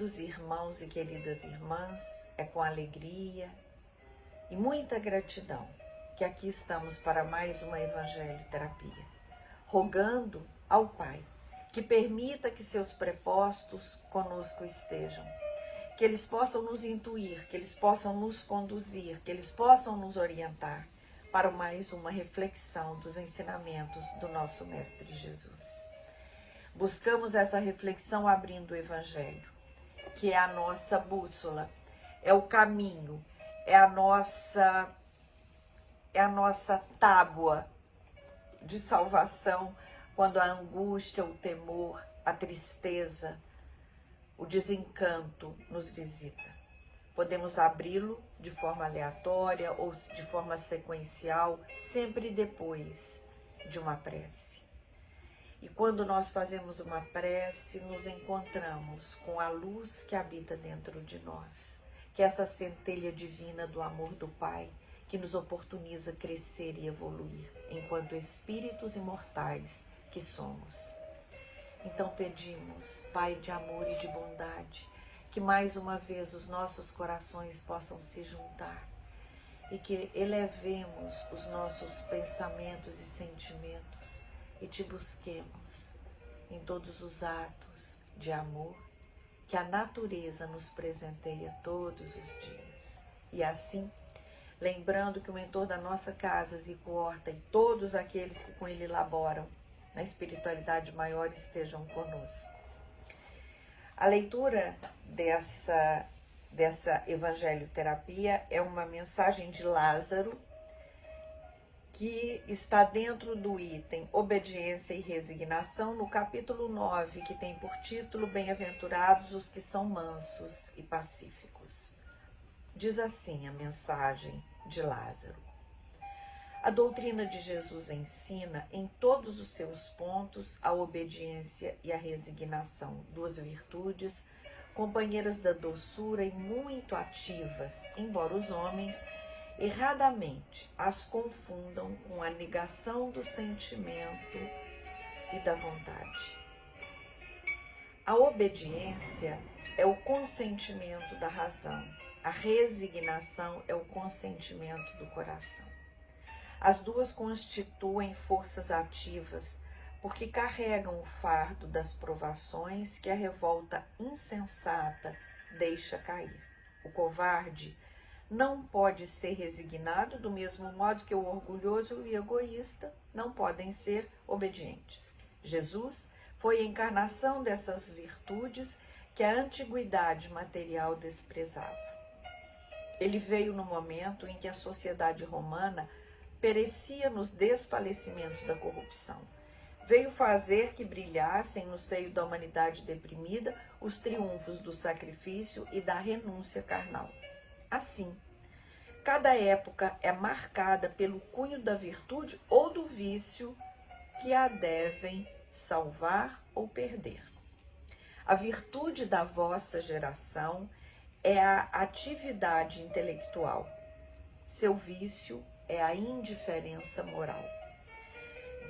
Queridos irmãos e queridas irmãs, é com alegria e muita gratidão que aqui estamos para mais uma Evangelho Terapia, rogando ao Pai que permita que seus prepostos conosco estejam, que eles possam nos intuir, que eles possam nos conduzir, que eles possam nos orientar para mais uma reflexão dos ensinamentos do nosso Mestre Jesus. Buscamos essa reflexão abrindo o Evangelho, que é a nossa bússola, é o caminho, é a nossa tábua de salvação quando a angústia, o temor, a tristeza, o desencanto nos visita. Podemos abri-lo de forma aleatória ou de forma sequencial, sempre depois de uma prece. E quando nós fazemos uma prece, nos encontramos com a luz que habita dentro de nós, que é essa centelha divina do amor do Pai, que nos oportuniza crescer e evoluir, enquanto espíritos imortais que somos. Então pedimos, Pai de amor e de bondade, que mais uma vez os nossos corações possam se juntar e que elevemos os nossos pensamentos e sentimentos e te busquemos em todos os atos de amor que a natureza nos presenteia todos os dias. E assim, lembrando que o mentor da nossa casa, Zico Horta, e todos aqueles que com ele laboram na espiritualidade maior estejam conosco. A leitura dessa Evangelho Terapia é uma mensagem de Lázaro, que está dentro do item Obediência e Resignação, no capítulo 9, que tem por título Bem-aventurados os que são mansos e pacíficos. Diz assim a mensagem de Lázaro. A doutrina de Jesus ensina em todos os seus pontos a obediência e a resignação, duas virtudes, companheiras da doçura e muito ativas, embora os homens erradamente as confundam com a negação do sentimento e da vontade. A obediência é o consentimento da razão, a resignação é o consentimento do coração. As duas constituem forças ativas, porque carregam o fardo das provações que a revolta insensata deixa cair. O covarde não pode ser resignado do mesmo modo que o orgulhoso e o egoísta não podem ser obedientes. Jesus foi a encarnação dessas virtudes que a antiguidade material desprezava. Ele veio no momento em que a sociedade romana perecia nos desfalecimentos da corrupção. Veio fazer que brilhassem no seio da humanidade deprimida os triunfos do sacrifício e da renúncia carnal. Assim, cada época é marcada pelo cunho da virtude ou do vício que a devem salvar ou perder. A virtude da vossa geração é a atividade intelectual. Seu vício é a indiferença moral.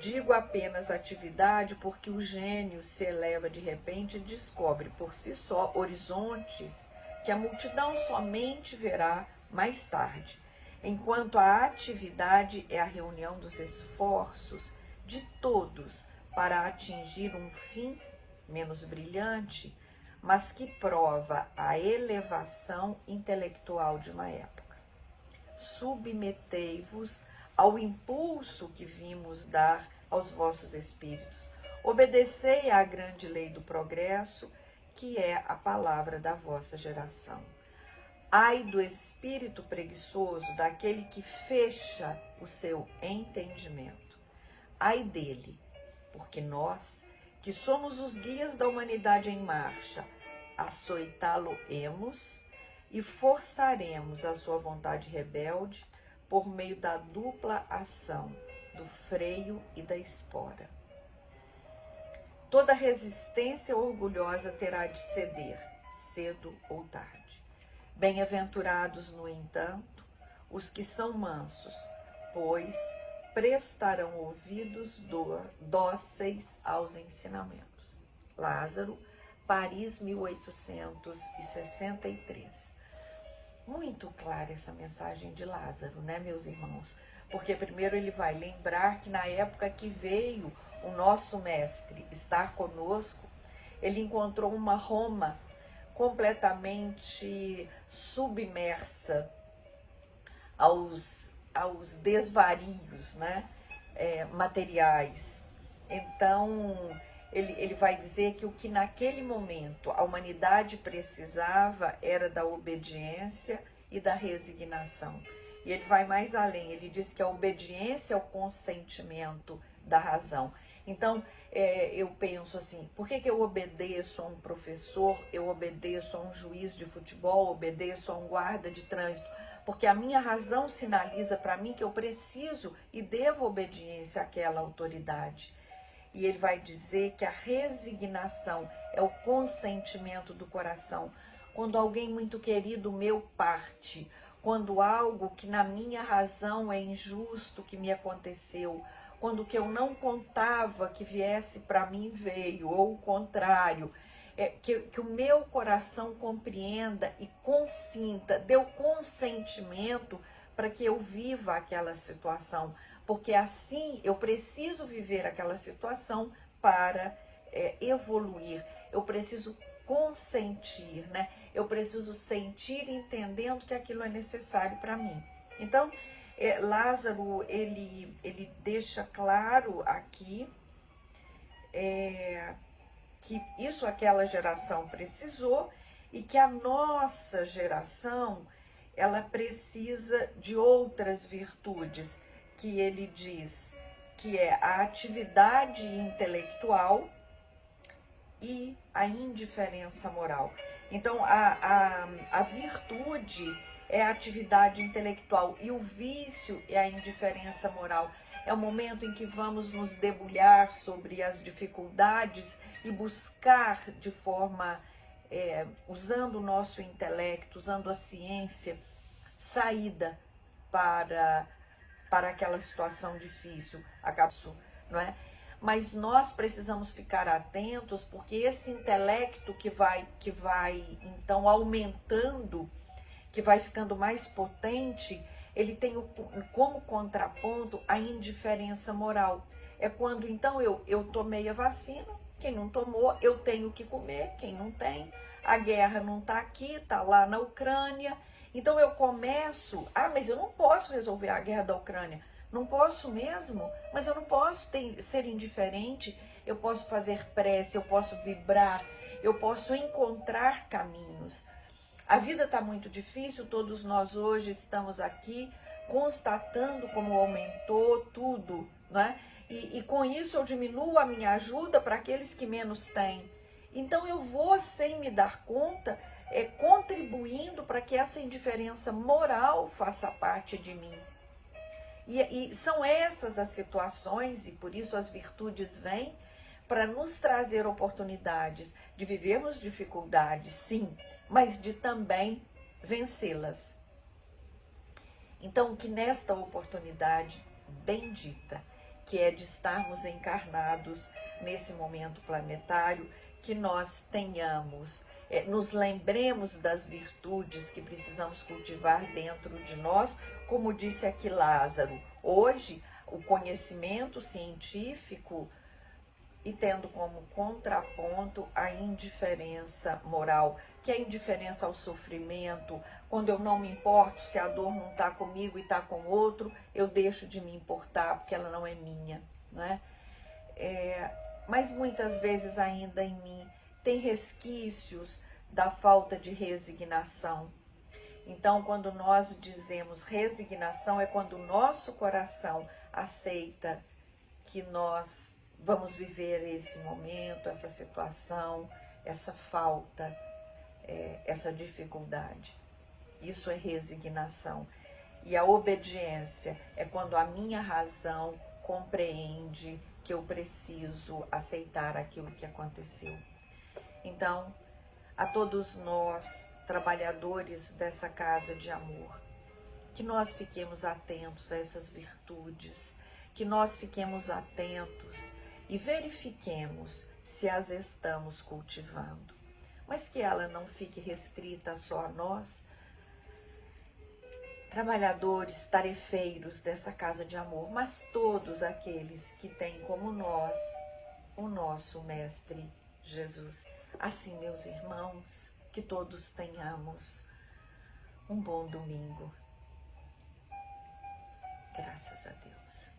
Digo apenas atividade porque o gênio se eleva de repente e descobre por si só horizontes que a multidão somente verá mais tarde, enquanto a atividade é a reunião dos esforços de todos para atingir um fim menos brilhante, mas que prova a elevação intelectual de uma época. Submetei-vos ao impulso que vimos dar aos vossos espíritos. Obedecei à grande lei do progresso, que é a palavra da vossa geração. Ai do espírito preguiçoso, daquele que fecha o seu entendimento. Ai dele, porque nós, que somos os guias da humanidade em marcha, açoitá-lo-emos e forçaremos a sua vontade rebelde por meio da dupla ação do freio e da espora. Toda resistência orgulhosa terá de ceder, cedo ou tarde. Bem-aventurados, no entanto, os que são mansos, pois prestarão ouvidos dóceis aos ensinamentos. Lázaro, Paris, 1863. Muito clara essa mensagem de Lázaro, né, meus irmãos? Porque primeiro ele vai lembrar que na época que veio o nosso mestre estar conosco, ele encontrou uma Roma completamente submersa aos desvarios, né, materiais. Então, ele vai dizer que o que naquele momento a humanidade precisava era da obediência e da resignação. E ele vai mais além, ele diz que a obediência é o consentimento da razão. Então, eu penso assim, por que eu obedeço a um professor, eu obedeço a um juiz de futebol, obedeço a um guarda de trânsito? Porque a minha razão sinaliza para mim que eu preciso e devo obediência àquela autoridade. E ele vai dizer que a resignação é o consentimento do coração. Quando alguém muito querido meu parte, quando algo que na minha razão é injusto que me aconteceu, quando o que eu não contava que viesse para mim veio, ou o contrário, que o meu coração compreenda e consinta, dê o consentimento para que eu viva aquela situação, porque assim eu preciso viver aquela situação para evoluir, eu preciso consentir, né? Eu preciso sentir entendendo que aquilo é necessário para mim. Então, Lázaro, ele deixa claro aqui que isso aquela geração precisou e que a nossa geração, ela precisa de outras virtudes, que ele diz que é a atividade intelectual e a indiferença moral. Então, a virtude é a atividade intelectual e o vício é a indiferença moral. É o momento em que vamos nos debulhar sobre as dificuldades e buscar de forma, usando o nosso intelecto, usando a ciência, saída para aquela situação difícil, não é? Mas nós precisamos ficar atentos, porque esse intelecto que vai então aumentando, que vai ficando mais potente, ele tem como contraponto a indiferença moral. É quando então eu tomei a vacina, quem não tomou, eu tenho que comer, quem não tem, a guerra não está aqui, está lá na Ucrânia. Então eu começo, mas eu não posso resolver a guerra da Ucrânia. Não posso mesmo, mas eu não posso ser indiferente, eu posso fazer prece, eu posso vibrar, eu posso encontrar caminhos. A vida está muito difícil, todos nós hoje estamos aqui constatando como aumentou tudo, né? E com isso eu diminuo a minha ajuda para aqueles que menos têm. Então eu vou, sem me dar conta, contribuindo para que essa indiferença moral faça parte de mim. E são essas as situações, e por isso as virtudes vêm, para nos trazer oportunidades de vivermos dificuldades, sim, mas de também vencê-las. Então, que nesta oportunidade bendita, que é de estarmos encarnados nesse momento planetário, que nós tenhamos, nos lembremos das virtudes que precisamos cultivar dentro de nós, como disse aqui Lázaro. Hoje, o conhecimento científico e tendo como contraponto a indiferença moral, que é a indiferença ao sofrimento. Quando eu não me importo, se a dor não está comigo e está com outro, eu deixo de me importar, porque ela não é minha, não é? Mas muitas vezes ainda em mim tem resquícios da falta de resignação. Então, quando nós dizemos resignação, é quando o nosso coração aceita que nós vamos viver esse momento, essa situação, essa falta, essa dificuldade. Isso é resignação. E a obediência é quando a minha razão compreende que eu preciso aceitar aquilo que aconteceu. Então, a todos nós, trabalhadores dessa casa de amor, que nós fiquemos atentos a essas virtudes, que nós fiquemos atentos e verifiquemos se as estamos cultivando. mas que ela não fique restrita só a nós, trabalhadores, tarefeiros dessa casa de amor, mas todos aqueles que têm como nós o nosso Mestre Jesus. Assim, meus irmãos, que todos tenhamos um bom domingo. Graças a Deus.